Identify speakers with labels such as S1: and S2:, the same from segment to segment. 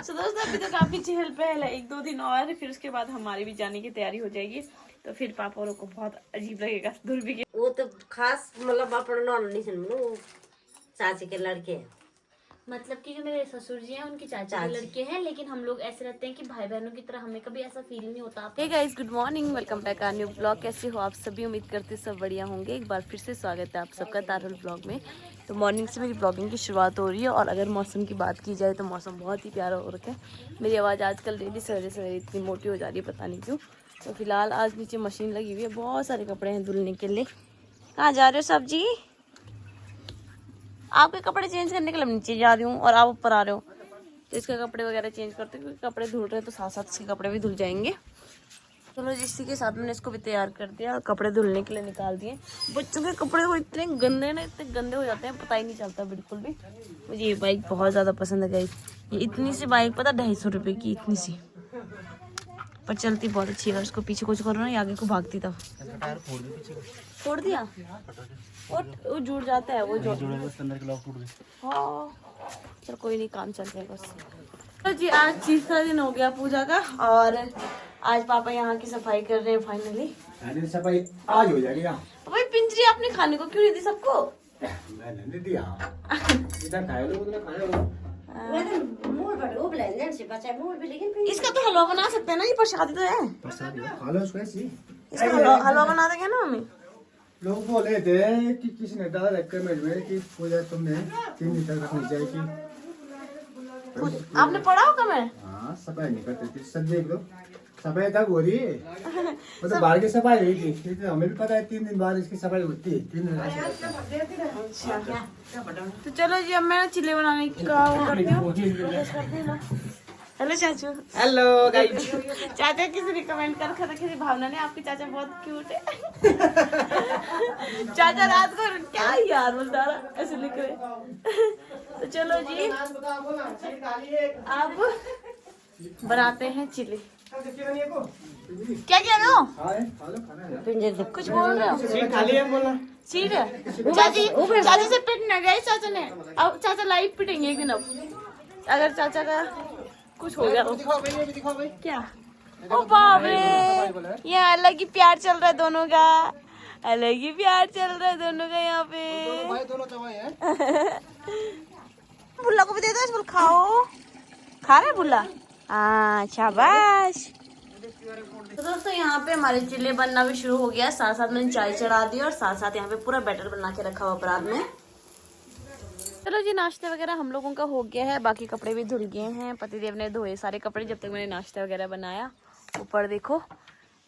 S1: तो दोस्तों अभी तो काफी चहल पहल है, 1-2 दिन और फिर उसके बाद हमारी भी जाने की तैयारी हो जाएगी। तो फिर पापा और को बहुत अजीब लगेगा दुर्बी के।
S2: वो तो खास मतलब अपना नाम नहीं सुन वो चाची के लड़के हैं।
S1: मतलब कि जो मेरे ससुर जी हैं उनकी चाचा के लड़के हैं, लेकिन हम लोग ऐसे रहते हैं कि भाई बहनों की तरह, हमें कभी ऐसा फील नहीं होता। Hey guys, good morning, welcome back our new blog. कैसे हो आप सभी? उम्मीद करते सब बढ़िया होंगे। एक बार फिर से स्वागत है आप सबका तारुल ब्लॉग में। तो मॉर्निंग से मेरी ब्लॉगिंग की शुरुआत हो रही है और अगर मौसम की बात की जाए तो मौसम बहुत ही प्यारा हो रखा है। मेरी आवाज़ आजकल डेली सवेरे सवेरे इतनी मोटी हो जा रही है, पता नहीं क्यों। तो फिलहाल आज नीचे मशीन लगी हुई है, बहुत सारे कपड़े हैं धुलने के लिए। कहाँ जा रहे हो सब्जी? आपके कपड़े चेंज करने के लिए नीचे जा रही हूँ और आप ऊपर आ रहे हो, तो इसके कपड़े वगैरह चेंज करते हैं क्योंकि कपड़े धुल रहे हैं तो साथ साथ इसके कपड़े भी धुल जाएंगे। चलो इसी के साथ मैंने इसको भी तैयार कर दिया और कपड़े धुलने के लिए निकाल दिए। बच्चों के कपड़े वो इतने गंदे ना, इतने गंदे हो जाते हैं, पता ही नहीं चलता बिल्कुल भी। मुझे ये बाइक बहुत ज़्यादा पसंद है गाइस। ये इतनी सी बाइक पता 250 रुपये की, इतनी सी, पर चलती बहुत अच्छी है। उसको पीछे कुछ करो ना, आगे को भागती था। छोड़ दिया वो जुड़ जाता है, वो जो हाँ चल कोई नहीं, काम चल जाएगा उससे। तो जी आज तीसरा दिन हो गया पूजा का और आज पापा यहाँ की सफाई कर रहे हैं फाइनली।
S3: सफाई आज हो जाएगी।
S1: भाई पिंजरी आपने खाने को क्यों नहीं दी सबको?
S3: मैंने नहीं दिया। इधर खाए लो, उधर खाए लो।
S1: इसका तो हलवा बना सकते हैं ना, ये प्रसादी तो है।
S3: खा लो उसको ऐसे।
S1: इसका हलवा बना देंगे ना मम्मी।
S3: लोग बोले थे कि किसी ने डाला कमेंट में कि पूजा तुमने 3 दिन तक रखनी चाहिए।
S1: आपने पढ़ा होगा मैं?
S3: हाँ सफाई नहीं करते थे, सब देख लो सफाई तक हो रही है। मतलब बाहर की सफाई हुई थी, हमें भी पता है 3 दिन बाद इसकी सफाई होती है। 3 दिन।
S1: अच्छा तो चलो जी, अब मैं चिल्ले बनाने का वो करती हूँ। हेलो चाचू।
S3: Hello guys.
S1: चाचा किसी ने कमेंट कर रखा था, किसी भावना ने, आपके चाचा बहुत क्यूट है। चाचा रात को क्या यार बोलता रहा ऐसे लिख रहे। तो चलो जी अब बनाते हैं चिल्ली। क्या कह रहे हो? कुछ बोल रहे हो? सीट है चाची, चाची से पिटना गई चाचा ने। अब चाचा लाइव पिटेंगे एक दिन, अब अगर चाचा का कुछ हो गया तो। क्या ओ बाप रे, ये अलग ही प्यार चल रहा है दोनों का, अलग ही प्यार चल रहा है दोनों का यहाँ पे। बुल्ला को भी दे दो, इसको खाओ। खा रहे बुल्ला? हाँ शाबाश। तो दोस्तों यहाँ पे हमारे चिल्ले बनना भी शुरू हो गया, साथ साथ मैंने चाय चढ़ा दी और साथ साथ यहाँ पे पूरा बैटर बना के रखा हुआ अपराध में। चलो जी नाश्ता वगैरह हम लोगों का हो गया है, बाकी कपड़े भी धुल गए हैं। पतिदेव ने धोए सारे कपड़े जब तक मैंने नाश्ता वगैरह बनाया। ऊपर देखो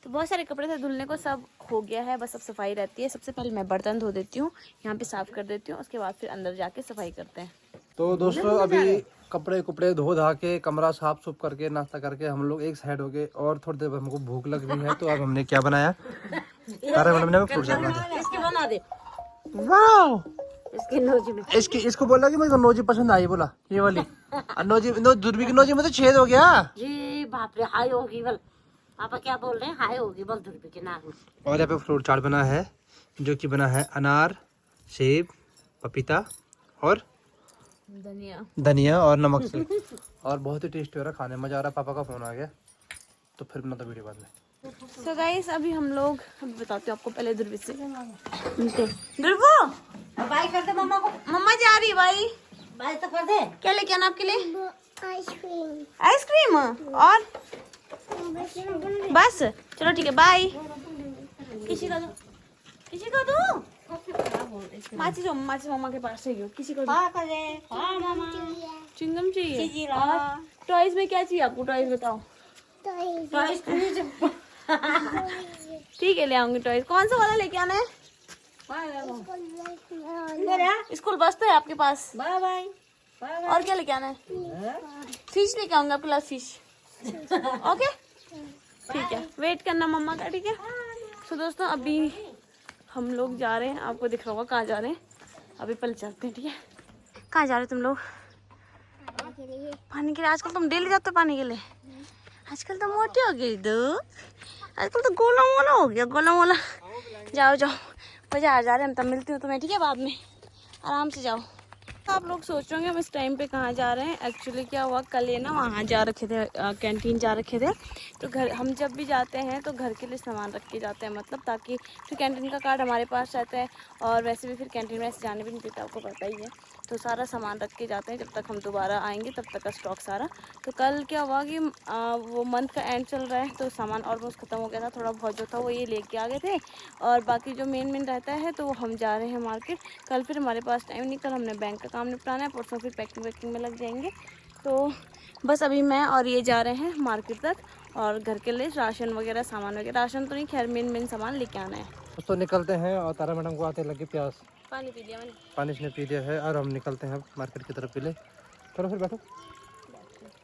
S1: तो बहुत सारे कपड़े थे धुलने को, सब हो गया है, बस अब सफाई रहती है। सबसे पहले मैं बर्तन धो देती हूँ, यहाँ पे साफ कर देती हूँ, उसके बाद फिर अंदर जाके सफाई करते हैं।
S4: तो दोस्तों अभी कपड़े कुपड़े धो धा के कमरा साफ सुफ करके नाश्ता करके हम लोग एक साइड हो गए और थोड़ी देर हमको भूख लग रही है। तो अब हमने क्या बनाया, फ्रूट
S2: बना दे।
S4: वाह,
S2: इसकी नोजी में
S4: इसको बोला कि मेरे को नोजी पसंद आई, बोला ये वाली नोजी। दुर्बी की नोजी में तो छेद हो गया
S2: जी। बाप रे, हाई होगी बल। पापा क्या बोल रहे हैं? हाई होगी बल दुर्बी के नाक में।
S4: और यहाँ पे फ्रूट चाट बना है, जो कि बना है अनार, सेब, पपीता और धनिया और नमक से, और बहुत ही टेस्टी हो रहा है, खाने में मजा आ रहा है। पापा का फोन आ गया तो फिर बनाता वीडियो बाद में।
S1: तो गाइस अभी हम लोग बताते हैं आपको, पहले ध्रुव से ध्रुव
S2: बाय कर दे मम्मा को।
S1: मम्मा जा रही है भाई,
S2: बाय तो कर दे।
S1: क्या लेके आना आपके लिए?
S5: आइसक्रीम।
S1: आइसक्रीम और बस? चलो ठीक है बाय। किसी का दो, किसी का दो। माची जो माची मम्मा के पास है, किसी को चिंगम चाहिए। और टॉयज में क्या चाहिए आपको? टॉयज बताओ। ठीक है ले आऊंगी टॉयज। कौन सा वाला लेके आना है? स्कूल बस तो है आपके पास?
S2: Bye bye.
S1: और क्या लेके आना है? फिश लेके आऊंगा आपके लिए, फिश। ओके ठीक है, वेट करना मम्मा का, ठीक है। तो दोस्तों अभी हम लोग जा रहे हैं, आपको दिख रहा होगा कहाँ जा रहे हैं। अभी पहले चलते हैं, ठीक है। कहाँ जा रहे हो तुम लोग? पानी के लिए। आजकल तुम डेली जाते हो पानी के लिए? आजकल तो मोटी हो गई दो, आजकल तो गोला मोला हो गया, गोला मोला। जाओ जाओ, बाजार जा रहे हैं हम, तब मिलती हूँ तुम्हें, ठीक है, बाद में। आराम से जाओ। आप लोग सोच रहे होंगे हम इस टाइम पे कहाँ जा रहे हैं। एक्चुअली क्या हुआ, कल ये ना वहाँ जा रखे थे, कैंटीन जा रखे थे। तो घर हम जब भी जाते हैं तो घर के लिए सामान रख के जाते हैं, मतलब ताकि फिर कैंटीन का कार्ड हमारे पास रहता है। और वैसे भी फिर कैंटीन में ऐसे जाने भी नहीं देता, आपको पता ही है। तो सारा सामान रख के जाते हैं, जब तक हम दोबारा आएंगे तब तक का स्टॉक सारा। तो कल क्या हुआ कि वो मंथ का एंड चल रहा है, तो सामान ऑलमोस्ट ख़त्म हो गया था। थोड़ा बहुत जो था वो ये लेके आ गए थे, और बाकी जो मेन रहता है तो हम जा रहे हैं मार्केट। कल फिर हमारे पास टाइम नहीं, कल हमने बैंक का काम निपटाना है, परसों फिर पैकिंग वैकिंग में लग जाएंगे। तो बस अभी मैं और ये जा रहे हैं मार्केट तक, और घर के लिए राशन वगैरह सामान वगैरह, राशन तो नहीं खैर, मेन सामान लेके आना है।
S4: तो निकलते हैं, और तारा मैडम को आते लगे प्यास,
S1: पानी पी लिया मैंने,
S4: पानी इसने पी दिया है, और हम निकलते हैं मार्केट की तरफ के लिए। चलो फिर बैठो।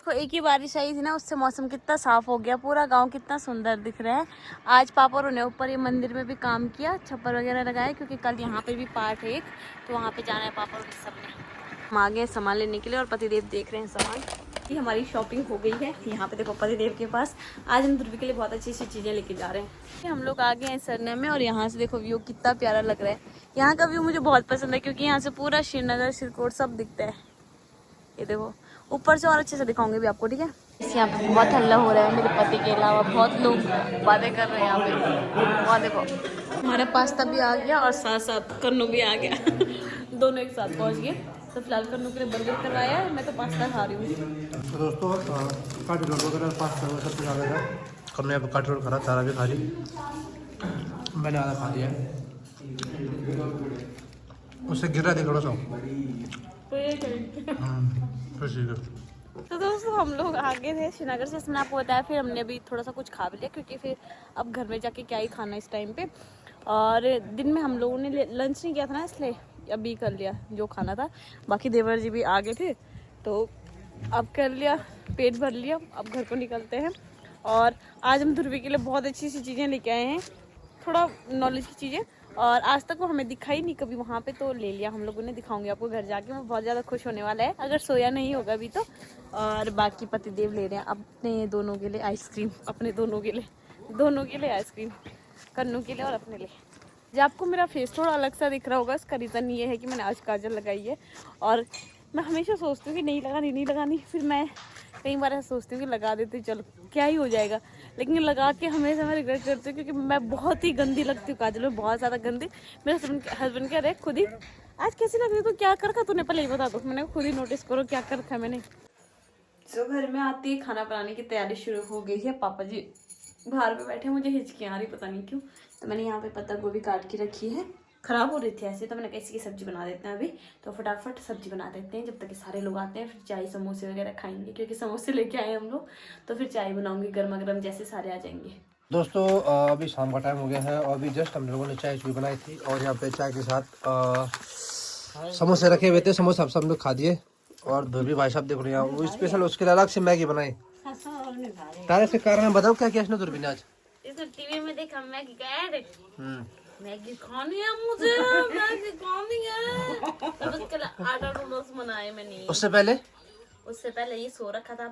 S1: तो एक ही बारिश आई थी ना, उससे मौसम कितना साफ हो गया, पूरा गांव कितना सुंदर दिख रहा है। आज पापा और उन्हें ऊपर ये मंदिर में भी काम किया, छप्पर वगैरह लगाए, क्योंकि कल यहाँ पे भी पाठ है एक, तो वहाँ पे जाना है पापा और सब ने। हम आ गए सामान लेने के लिए, और पतिदेव देख रहे हैं सामान। ये हमारी शॉपिंग हो गई है, यहाँ पे देखो पतिदेव के पास। आज हम ध्रुवी के लिए बहुत अच्छी अच्छी चीज़ें लेके जा रहे हैं। हम लोग आ गए हैं सरना में, और यहाँ से देखो व्यू कितना प्यारा लग रहा है। यहाँ का व्यू मुझे बहुत पसंद है, क्योंकि यहाँ से पूरा श्रीनगर सिरकोट सब दिखता है। ये देखो ऊपर से और अच्छे से दिखाऊंगी भी आपको, ठीक है। इस यहाँ पे बहुत हल्ला हो रहा है, मेरे पति के अलावा बहुत लोग बातें कर रहे हैं यहाँ पे। वहाँ देखो हमारा पास्ता भी आ गया, और साथ साथ कन्नू भी आ गया दोनों एक साथ पहुँच गए। तो फिलहाल कन्नू के लिए बर्गर करवाया है, मैं तो पास्ता खा रही हूँ।
S4: तो दोस्तों काट रोल वगैरह पास्ता वगैरह सब कुछ आ गया था। हमने अब काट रोल खा, तारा भी खा ली, मैंने आधा खा लिया, उससे गिर रहा था थोड़ा सा।
S1: तो दोस्तों हम लोग आगे थे श्रीनगर से, इसमें आपको बताया। फिर हमने भी थोड़ा सा कुछ खा भी लिया, क्योंकि फिर अब घर में जाके क्या ही खाना इस टाइम पे। और दिन में हम लोगों ने लंच नहीं किया था ना, इसलिए अभी कर लिया जो खाना था। बाकी देवर जी भी आ गए थे, तो अब कर लिया, पेट भर लिया। अब घर को निकलते हैं, और आज हम ध्रुवी के लिए बहुत अच्छी सी चीज़ें लेके आए हैं, थोड़ा नॉलेज की चीज़ें। और आज तक वो हमें दिखाई नहीं कभी वहाँ पे, तो ले लिया हम लोगों ने। दिखाऊंगी आपको घर जाके, वो बहुत ज़्यादा खुश होने वाला है अगर सोया नहीं होगा अभी तो। और बाकी पतिदेव ले रहे हैं अपने दोनों के लिए आइसक्रीम, अपने दोनों के लिए आइसक्रीम, कन्नू के लिए और अपने लिए। जब आपको मेरा फेस थोड़ा अलग सा दिख रहा होगा, इसका रीज़न ये है कि मैंने आज काजल लगाई है। और मैं हमेशा सोचती हूँ कि नहीं लगानी, फिर मैं कई बार ऐसा सोचती हूँ कि लगा देती हूँ, चलो क्या ही हो जाएगा। लेकिन लगा के हमेशा मैं रिग्रेट करती हूँ, क्योंकि मैं बहुत ही गंदी लगती हूँ काजल में, बहुत ज़्यादा गंदी। मेरे हस्बैंड कह रहे खुद ही, आज कैसी लग रही, तो क्या कर रखा तूने, पहले ही बता दो। मैंने खुद ही नोटिस करो क्या कर रखा है मैंने। तो घर में आते ही खाना बनाने की तैयारी शुरू हो गई है। पापा जी बाहर पे बैठे, मुझे हिचकियाँ आ रही पता नहीं क्यों। तो मैंने यहाँ पे पत्ता गोभी काट के रखी है, खराब हो रही थी ऐसे, तो मैंने कैसी की सब्जी बना देते हैं अभी। तो फटाफट सब्जी बना देते हैं, जब तक कि सारे लोग आते हैं। फिर चाय समोसे वगैरह खाएंगे, क्योंकि समोसे लेके आए हम लोग। तो फिर चाय बनाऊंगी गर्मा गर्म, जैसे सारे आ जाएंगे।
S4: दोस्तों अभी शाम का टाइम हो गया है, और अभी जस्ट हम लोगों ने चाय बनाई थी, और यहाँ पे चाय के साथ समोसे रखे हुए थे। समोसे सब लोग खा दिए, और धोबी भाई साहब देखो यहाँ वो स्पेशल उसके लिए अलग से मैगी बनाई। तारे से कारण बताओ क्या किया इसने धोबी ने आज?
S1: इसने टीवी में देखा मैगी का ऐड, मैगी खानी है मुझे, मैगी खानी है, तो उसके लिए आटा नूडल्स बनाए मैंने।
S4: उससे पहले
S1: ये सो रखा था।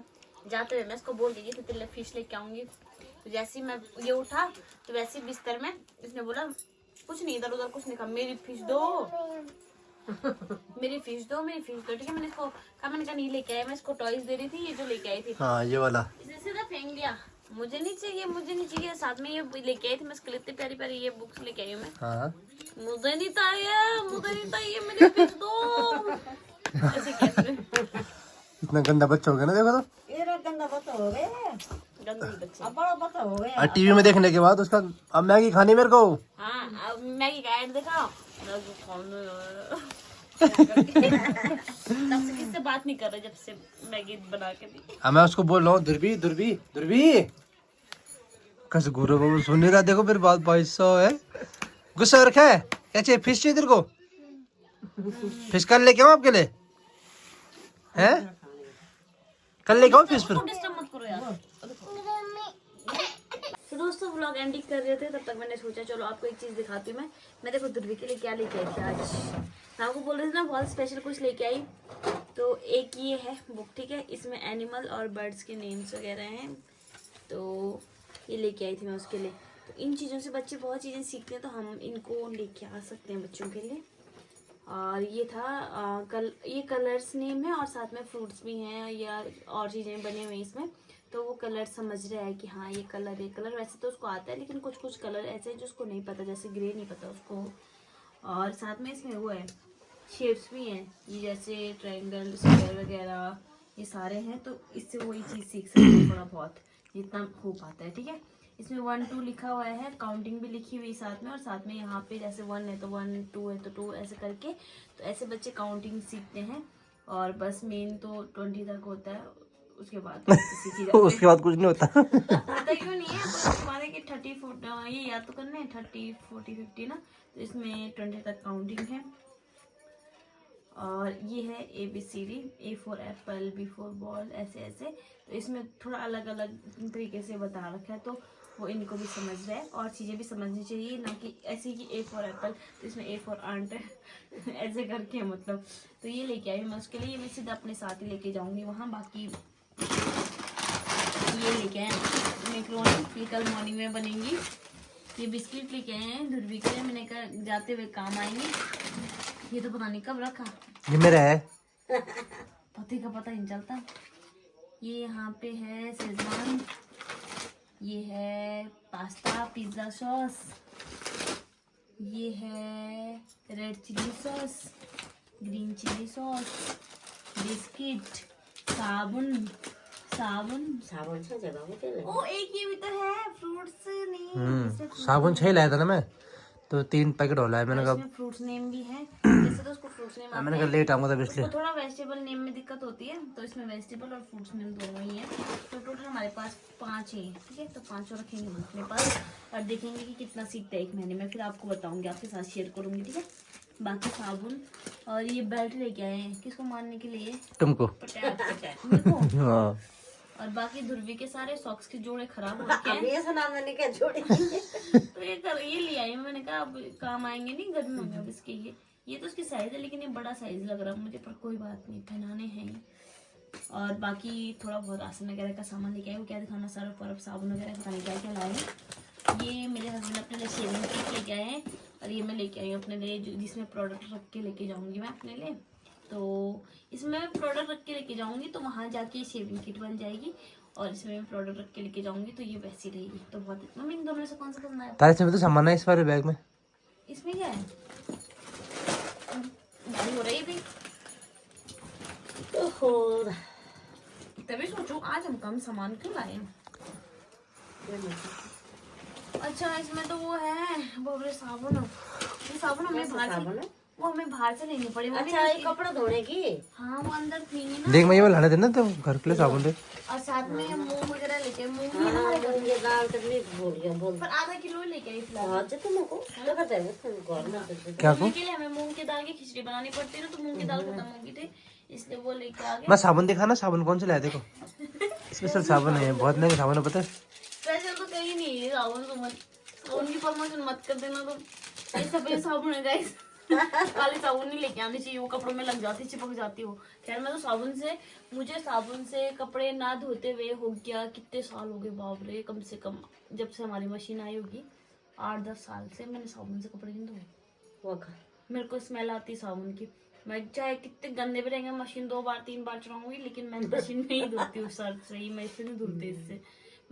S1: जाते हुए मैं इसको बोल गई थी तेरे लिए फिश लेके आऊंगी। तो जैसे ही मैं ये उठा, तो वैसे ही बिस्तर में इसने बोला कुछ नहीं, इधर उधर कुछ नहीं कहा, मेरी फिश दो मेरी फिश दो। ठीक है, मैंने इसको कहा, मैंने कहा नहीं लेके आया, मैं इसको टॉयज दे रही थी, ये जो लेके आई थी।
S4: हाँ ये वाला
S1: इसने सीधा फेंक दिया, मुझे नहीं चाहिए। साथ में ये लेके आई थी मैं, इसके लिए इतनी प्यारी प्यारी ये बुक्स लेके आई हूँ मैं।
S4: हाँ
S1: मुझे नहीं चाहिए मेरी फिश दो ऐसे कैसे।
S4: इतना गंदा बच्चा हो गया ना, देखो तो
S2: ये गंदा बच्चा हो गया,
S1: गंदी बच्ची।
S2: अब बड़ा बच्चा हो गया।
S4: और टीवी में देखने के बाद उसका अब मैगी खानी मेरे को।
S1: हाँ अब मैगी का ऐड दिखाओ, तब से किससे बात नहीं कर रहे जब से मैगी बना के दी।
S4: अब मैं उसको बोल रहा हूँ दुर्बी कस गुरु बाबू सुन नहीं रहा, देखो फिर बात 2200 है, गुस्सा रखा है। क्या चाहिए, फिश चाहिए तेरे को? फिश कल लेके आऊँ आपके लिए, हैं? कल लेके आऊँ फिश फिर?
S1: डिस्टर्ब मत करो यार। तो दोस्तों व्लॉग एंडिंग कर रहे थे, तब तक मैंने सोचा चलो आपको एक चीज़ दिखाती हूँ। मैं देखो ध्रुवी के लिए क्या लेके आई थी आज। मैं आपको बोल रही थी ना बहुत स्पेशल कुछ लेके आई। तो एक ये है बुक, ठीक है, इसमें एनिमल और बर्ड्स के नेम्स वगैरह हैं। तो ये लेके आई थी मैं उसके लिए। तो इन चीज़ों से बच्चे बहुत चीज़ें सीखते हैं, तो हम इनको लेके आ सकते हैं बच्चों के लिए। और ये था ये कलर्स नेम है और साथ में फ्रूट्स भी हैं या और चीज़ें बनी हुई इसमें। तो वो कलर समझ रहा है कि हाँ ये कलर वैसे तो उसको आता है, लेकिन कुछ कुछ कलर ऐसे हैं जो उसको नहीं पता, जैसे ग्रे नहीं पता उसको। और साथ में इसमें वो है शेप्स भी हैं, ये जैसे ट्रायंगल स्क्वायर वगैरह ये सारे हैं। तो इससे वही चीज़ सीख सकते हैं थोड़ा बहुत जितना हो पाता है। ठीक है, इसमें 1 2 लिखा हुआ है, काउंटिंग भी लिखी हुई साथ में, और साथ में यहाँ पे जैसे 1 है तो 1, 2 है तो 2, ऐसे करके। तो ऐसे बच्चे काउंटिंग सीखते हैं। और बस मेन तो 20 तक होता है, उसके बाद तो सीखी जाती है।
S4: उसके बाद कुछ नहीं होता।
S1: पता क्यों नहीं है, पर उसके बाद है कि 30 40 ये याद तो करना है, 30 40 50 ना। तो इसमें 20 तक काउंटिंग है। और ये है ABCD, A for Apple, B for ball, ऐसे ऐसे। तो इसमें थोड़ा अलग अलग तरीके से बता रखा है, तो वो इनको भी समझ रहा है और चीज़ें भी समझनी चाहिए, ना कि ऐसी कि A फॉर एप्पल तो इसमें A फॉर आंट है ऐसे करके मतलब। तो ये लेके आई मैं उसके लिए, ये मैं सीधा अपने साथ ही लेके जाऊंगी वहाँ। बाकी ये लेके आए मैक्रोनी, कल मॉर्निंग में बनेंगी। ये बिस्किट लेके आए हैं ध्रुवी के लिए, मैंने कहा जाते हुए काम आएंगे। ये तो पता नहीं कब रखा,
S4: ये मेरा है,
S1: पति का पता नहीं चलता। ये यहाँ पे है शेजवान, ये है पास्ता पिज्ज़ा सॉस, ये है red chilli sauce, green chilli sauce, biscuit, साबुन
S2: साबुन से जगह वो के
S1: ओ एक ये भी तो है फ्रूट्स नहीं।
S4: साबुन 6 लाया था ना मैं, तो 3 पैकेट होला है। मैंने कहा
S1: इसमें फ्रूट्स नेम भी है, जैसे तो उसको फ्रूट्स नेम
S4: मैंने कहा लेट आऊंगा तब इसलिए।
S1: उसको थोड़ा वेजिटेबल नेम में दिक्कत होती है, तो इसमें वेजिटेबल और फ्रूट्स नेम दोनों ही है। तो टोटल हमारे पास 5 ही है। ठीक है, तो 5 रखेंगे हम अपने पास और देखेंगे कि कितना सीखता है 1 महीने में, फिर आपको बताऊंगी, आपके साथ शेयर करूंगी। ठीक है, बाकी साबुन और ये बेल्ट लेके आए हैं किसको मारने के लिए,
S4: तुमको।
S1: मेरे को।
S4: हाँ,
S1: और बाकी ध्रुवी के सारे सॉक्स के जोड़े खराब हो गए हैं,
S2: ये सुना मैंने क्या जोड़ी
S1: तो ये लिया है। मैंने कहा अब काम आएंगे नहीं गर्मियों में, अब इसके ये तो उसकी साइज है, लेकिन ये बड़ा साइज लग रहा है मुझे, पर कोई बात नहीं, पहनाने हैं ये। और बाकी थोड़ा बहुत राशन वगैरह का सामान लेके आए, वो क्या दिखाना, सारा पर साबुन वगैरह पता नहीं क्या क्या लाए हैं। ये मेरे हस्बैंड अपने लिए शेविंग किट लेके आए हैं, और ये मैं लेके आई हूँ अपने लिए, जिसमें प्रोडक्ट रख के लेके जाऊंगी मैं अपने लिए। तो इसमें मैं प्रोडक्ट रख के लेके जाऊंगी, तो वहाँ जाके शेविंग किट बन जाएगी, और इसमें मैं प्रोडक्ट रख के लेके जाऊंगी, तो ये वैसी रहेगी। तो बहुत मम्मी इन दोनों में से कौन सा पसंद आया?
S4: तारे इसमें तो सामान है इस वाले बैग में।
S1: इसमें क्या है, गाड़ी हो रही भी,
S2: ओहो
S1: तभी सोचो आज हम कम सामान क्यों लाए हैं। अच्छा इसमें तो वो है बोबरे साबुन, ये साबुन हमें बाहर
S2: साबुन है?
S1: से, वो हमें बाहर से लेनी पड़ी।
S2: अच्छा ये कपड़े धोने की।
S1: हाँ वो अंदर थी ना।
S4: देख मैं ये लाने देना तो घर के लिए साबुन दे।
S1: और साथ में मूंग वगैरह लेके, मूंग भी
S2: हाँ
S1: ना,
S2: मुझे दाल तकलीफ भूल गया बोल।
S1: पर आधा किलो लेके आई फिलहाल।
S2: हाँ जब तुमको तो करते हैं तुम घर में
S4: क्या को?
S1: के लिए हमें मूंग की दाल की खिचड़ी बनानी पड़ती है ना, तो मूंग की दाल खत्म होगी थी, इसलिए वो लेके आ गए।
S4: मैं साबुन दिखाना, साबुन कौन से लाया देखो, स्पेशल साबुन है, बहुत महंगे साबुन है पता है।
S1: स्पेशल तो कहीं नहीं है साबुन, तो मत साबुन की प्रमोशन मत कर देना। तो ये सफेद साबुन है गाइस, काली साबुन नहीं लेके आनी चाहिए, वो कपड़ों में लग जाती, चिपक जाती हो। खैर मैं तो साबुन से, मुझे साबुन से कपड़े ना धोते हुए हो गया कितने साल हो गए बाप रे, कम से कम जब से हमारी मशीन आई होगी 8-10 साल से मैंने साबुन से कपड़े नहीं धोए। मेरे को स्मेल आती साबुन की, मैं चाहे कितने गंदे भी रहेंगे, मशीन 2 बार 3 बार चलाऊंगी, लेकिन मैं मशीन नहीं धोती हूँ सर से ही, मैं इससे नहीं धुलती, इससे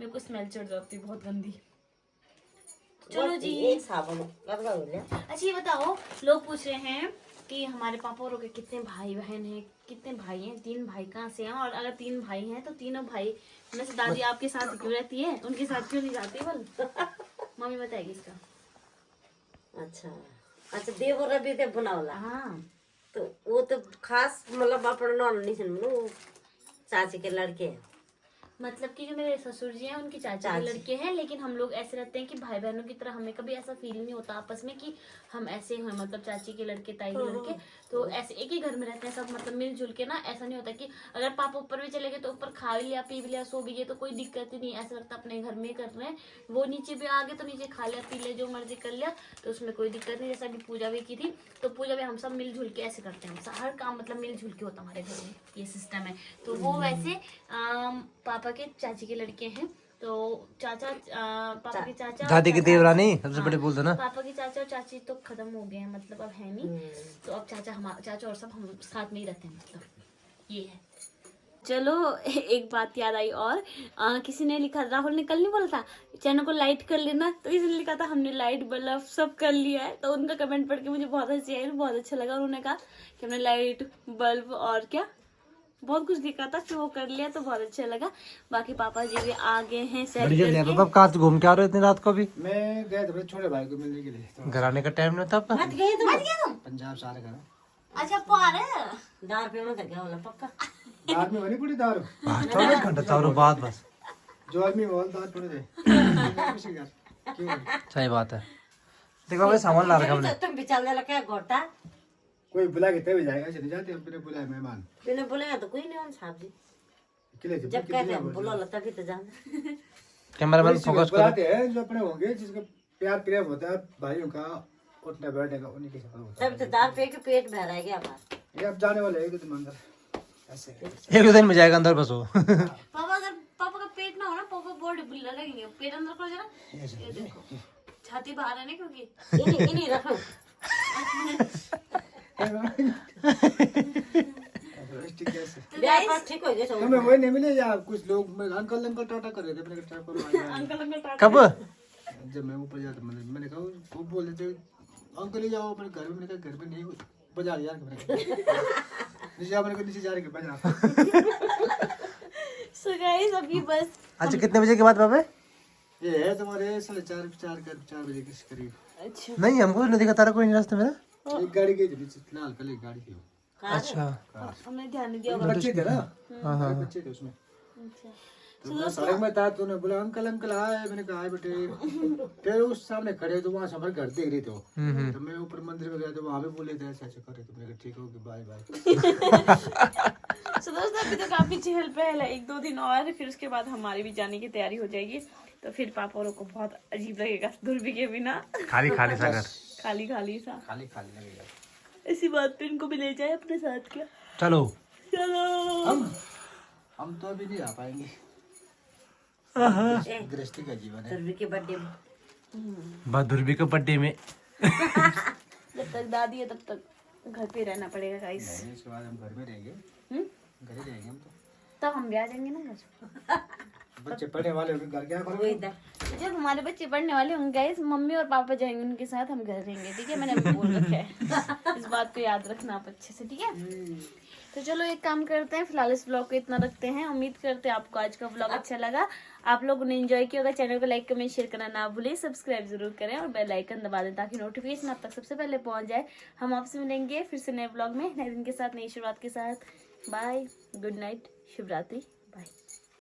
S1: मेरे को स्मेल चढ़ जाती है बहुत गंदी। चलो जी
S2: एक साबुन लगवा ले।
S1: अच्छा ये बताओ, लोग पूछ रहे हैं कि हमारे पापा और के कितने भाई बहन हैं, कितने भाई हैं, 3 भाई कहाँ से हैं, और अगर 3 भाई हैं तो तीनों भाई में से दादी आपके साथ क्यों रहती है, उनके साथ क्यों नहीं जाती बोल। मम्मी बताएगी इसका।
S2: अच्छा अच्छा देव और अभी देव बनावला।
S1: हाँ
S2: तो वो तो खास मतलब अपना नॉन नहीं सुन वो चाची के लड़के हैं।
S1: मतलब कि जो मेरे ससुर जी हैं उनकी चाचा के लड़के हैं, लेकिन हम लोग ऐसे रहते हैं कि भाई बहनों की तरह, हमें कभी ऐसा फील नहीं होता आपस में कि हम ऐसे हैं, मतलब चाची के लड़के ताई के लड़के, तो ऐसे एक ही घर में रहते हैं सब, मतलब मिलजुल के ना। ऐसा नहीं होता कि अगर पापा ऊपर भी चले गए तो ऊपर खा लिया पी लिया सो भी गए तो कोई दिक्कत ही नहीं, ऐसा लगता अपने घर में कर रहे हैं। वो नीचे भी आ गए तो नीचे खा लिया पी लिया जो मर्जी कर लिया, तो उसमें कोई दिक्कत नहीं। जैसा अभी पूजा भी की थी, तो पूजा भी हम सब मिलजुल के ऐसे करते हैं, हर काम मतलब मिलजुल के होता हमारे घर में, ये सिस्टम है। तो वो वैसे पापा के चाची के लड़के हैं, तो चाचा पापा के चाचा और
S4: दादी की
S1: चाचा-
S4: देवरानी सबसे बड़े बोलते ना।
S1: पापा के चाचा और चाची तो खत्म हो गए हैं, मतलब अब है नहीं। तो अब चाचा और सब हम साथ में ही रहते हैं, मतलब ये है। चलो एक बात याद आई और किसी ने लिखा, राहुल ने कल नहीं बोला था चैनल को लाइट कर लेना, तो किसी ने लिखा था हमने लाइट बल्ब सब कर लिया है। तो उनका कमेंट पढ़ के मुझे बहुत हंसी आई, बहुत अच्छा लगा। उन्होंने कहा कि हमने लाइट बल्ब और क्या बहुत कुछ लिखा था, फिर वो कर लिया तो बहुत अच्छा लगा। बाकी पापा जी भी आ गए हैं सेट
S4: बड़ी जल्दी
S1: करके।
S4: पापा कहाँ से घूम के आ रहे हो इतनी रात को भी?
S3: मैं गया था मेरे छोटे भाई को मिलने के लिए, तो
S4: घर आने का टाइम नहीं था आपका?
S2: मत गए तुम
S3: पंजाब से आ रहे घर।
S1: अच्छा पा रहे
S2: दार पे उन्होंने क्या बोला पक्का
S3: दार में बनी पूरी दारू,
S4: 24 घंटे दारू बाद बस।
S3: जो आदमी बोल दार थोड़े थे किसी घर क्यों?
S4: सही बात है। देखो भाई सामान ला रखा हमने।
S2: तुम भी चलने लगे घोटा
S3: कोई बुला के तभी जाएगा, चले जाते हम बिना बुलाए मेहमान
S2: बिना बुलाया तो कोई नहीं साहब जी।
S3: किले
S2: जब कहते हैं बुला लो तभी तो जाना।
S4: कैमरामैन फोकस करो।
S3: बुलाते हैं जो अपने होंगे, जिसका प्यार प्रेम होता है भाइयों का, उठने बैठने का, उन्हीं के साथ होता
S2: तब तो दार पे के पेट भर आएगा हमारा।
S3: है। ये अब जाने वाले हैं तुम अंदर ऐसे।
S4: एक दो दिन में जाएगा अंदर बस वो।
S1: पापा अगर पापा का पेट ना हो ना, पापा बॉडी बुला लगेंगे। पेट अंदर करो जरा, ये देखो छाती बाहर है ना, क्योंकि
S2: इन्हीं रखो
S3: कैसे
S2: ठीक हो गया सब।
S3: हमें वही नहीं मिले या कुछ लोग अंकल अंकल टाटा कर रहे थे, मैंने कहा
S1: अंकल अंकल टाटा।
S4: कब?
S3: जब मैं ऊपर जाता मैंने कहा वो बोल रहे थे अंकल ही जाओ अपने घर में, मैंने कहा घर में नहीं बाजार यार, नीचे जा, मैंने कहा नीचे जा रहे बाजार।
S1: सो गाइस अभी बस
S4: अच्छा कितने बजे के बाद पापा?
S3: ये है तुम्हारे 4:30 बजे के करीब।
S1: अच्छा
S4: नहीं हमको नहीं दिखा तारा कोई नहीं रास्ते में ना।
S3: एक गाड़ी गई थी लाल कलर की गाड़ी थी वो,
S4: अच्छा
S1: हमने ध्यान नहीं दिया।
S3: बच्चे थे ना,
S4: हाँ।
S3: बच्चे थे उसमें।
S1: अच्छा
S3: तो मैं सड़क में था, तो उन्होंने बोला अंकल अंकल आए, मैंने कहा आए बेटे। फिर उस सामने खड़े तो वहाँ से हमारे घर देख रहे थे वो। तो मैं ऊपर मंदिर में गया तो वहाँ भी बोले थे ऐसे ऐसे करे, तो मैंने कहा ठीक होगी बाय बाय।
S1: सो दोस्तों अभी तो काफी चहल पहल है, 1-2 दिन और फिर उसके बाद हमारी भी जाने की तैयारी हो जाएगी। तो फिर पापा लोग को बहुत अजीब लगेगा दुर्बी के बिना,
S4: खाली खाली सा घर।
S1: खाली खाली सा।
S3: खाली खाली लगेगा।
S1: इसी बात पे इनको भी ले जाए अपने साथ। क्या
S4: चलो
S1: चलो
S3: हम तो अभी नहीं आ पाएंगे, गृहस्थी का जीवन है।
S2: तुर्बी के बर्थडे में
S4: बस दुर्बी को बर्थडे में।
S1: जब तक दादी है तब तक घर पे रहना पड़ेगा गाइस।
S3: नहीं, इसके बाद हम घर में रहेंगे, घर ही रहेंगे हम तो।
S1: तब हम भी आ जाएंगे ना घर।
S3: बच्चे पढ़ने वाले होंगे घर क्या
S2: वो
S3: करोगे?
S2: इधर
S1: जब हमारे बच्चे पढ़ने वाले होंगे गाइस, मम्मी और पापा जाएंगे उनके साथ, हम घर रहेंगे। ठीक है, मैंने अभी बोल रखा है। इस बात को याद रखना आप अच्छे से, ठीक है। तो चलो एक काम करते हैं, फिलहाल इस ब्लॉग को इतना रखते हैं। उम्मीद करते हैं आपको आज का ब्लॉग अच्छा लगा, आप लोगों ने एंजॉय किया होगा। चैनल को लाइक कमेंट शेयर करना ना भूलें, सब्सक्राइब जरूर करें और बेल आइकन दबा दें ताकि नोटिफिकेशन आप तक सबसे पहले पहुंच जाए। हम आपसे मिलेंगे फिर से नए ब्लॉग में, नए दिन के साथ, नई शुरुआत के साथ। बाय, गुड नाइट, शुभ रात्रि, बाय।